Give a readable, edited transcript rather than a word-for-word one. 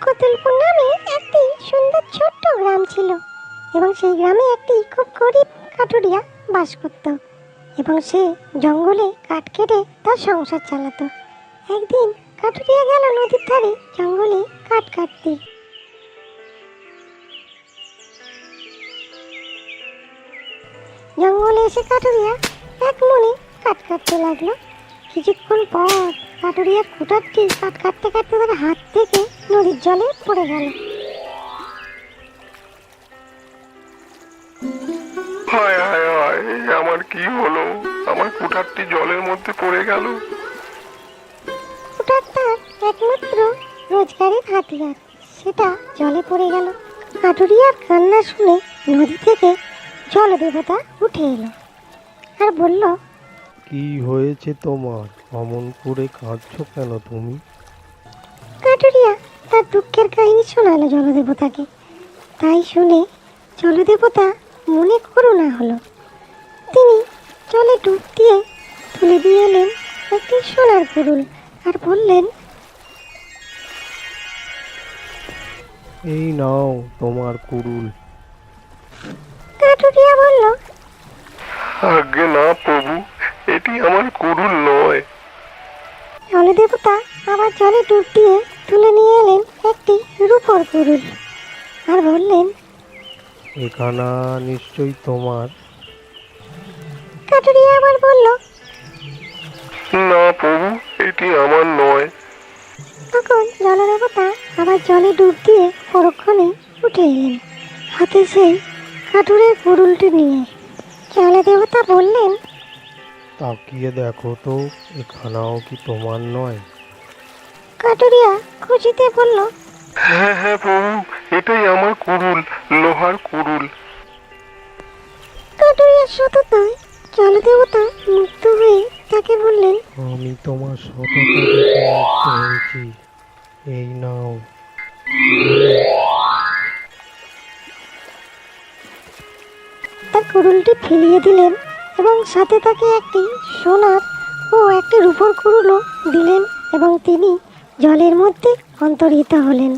কতুলপুর নামে একটি সুন্দর ছোট্ট গ্রাম ছিল এবং সেই গ্রামে একটি খুব গরিব কাঠুরিয়া বাস করত এবং সে জঙ্গলে কাঠ কেটে তার সংসার চালাতো। একদিন কাঠুরিয়া গেল নদীর ধারে জঙ্গলে কাঠ কাটতে। জঙ্গলে এসে কাঠুরিয়া এক মনে কাঠ কাটতে লাগলো। কিছুক্ষণ পর কাঠুরিয়ার কুঠারটি কাঠ কাটতে কাটতে তার হাত থেকে নদীর জলে পড়ে গেল। হায় হায় হায়, আমার কি হলো? আমার কুঠারটি জলের মধ্যে পড়ে গেল। কুঠার তার একমাত্র রোজগারের হাতিয়ার, সেটা জলে পড়ে গেল। কাঠুরিয়ার কান্না শুনে নদী থেকে জলদেবতা উঠে এলো আর বলল, কি হয়েছে তোমার? অমন করে কাঁদছো কেন তুমি? কাঠুরিয়া তার দুঃখের কাহিনী শোনালো জলদেবতাকে। তাই শুনে জলদেবতা মনে করুণা হলো। তিনি জলে ডুব দিয়ে তুলে দিয়ে এলেন একটি সোনার কুড়ুল আর বললেন, এই নাও তোমার কুড়ুল। কাঠুরিয়া বলল, আজ্ঞে না প্রভু, এটি আমার কুড়ুল নয়। জলদেবতা আবার জলে ডুব দিয়ে তুলে নিয়ে এলেন একটি রূপোর কুড়ুল আর বললেন, এখানা নিশ্চয়ই তোমার। কাঠুরিয়া আবার বলল, না প্রভু, এটি আমার নয়। তখন জলদেবতা আবার জলে ডুব দিয়ে পরক্ষণে উঠে এলেন হাতে সেই কাঠুরের কুড়ুলটি নিয়ে। জলদেবতা বললেন, তাকিয়ে দেখো তো, এখানাও কি তোমার নয়? কাঠুরিয়া খুশিতে বলল, হ্যাঁ হ্যাঁ প্রভু, এটাই আমার কুড়ুল, লোহার কুড়ুল। কাঠুরিয়ার সততায় জলদেবতা মুগ্ধ হয়ে তাকে বললেন, আমি তোমার সততা দেখে মুগ্ধ হয়েছি। এই নাও। তার কুড়ুলটি ফেলিয়ে দিলেন এবং সাথে তাকে একটি সোনার ও একটি রূপোর কুড়ুলও দিলেন এবং তিনি জলের মধ্যে অন্তর্হিত হলেন।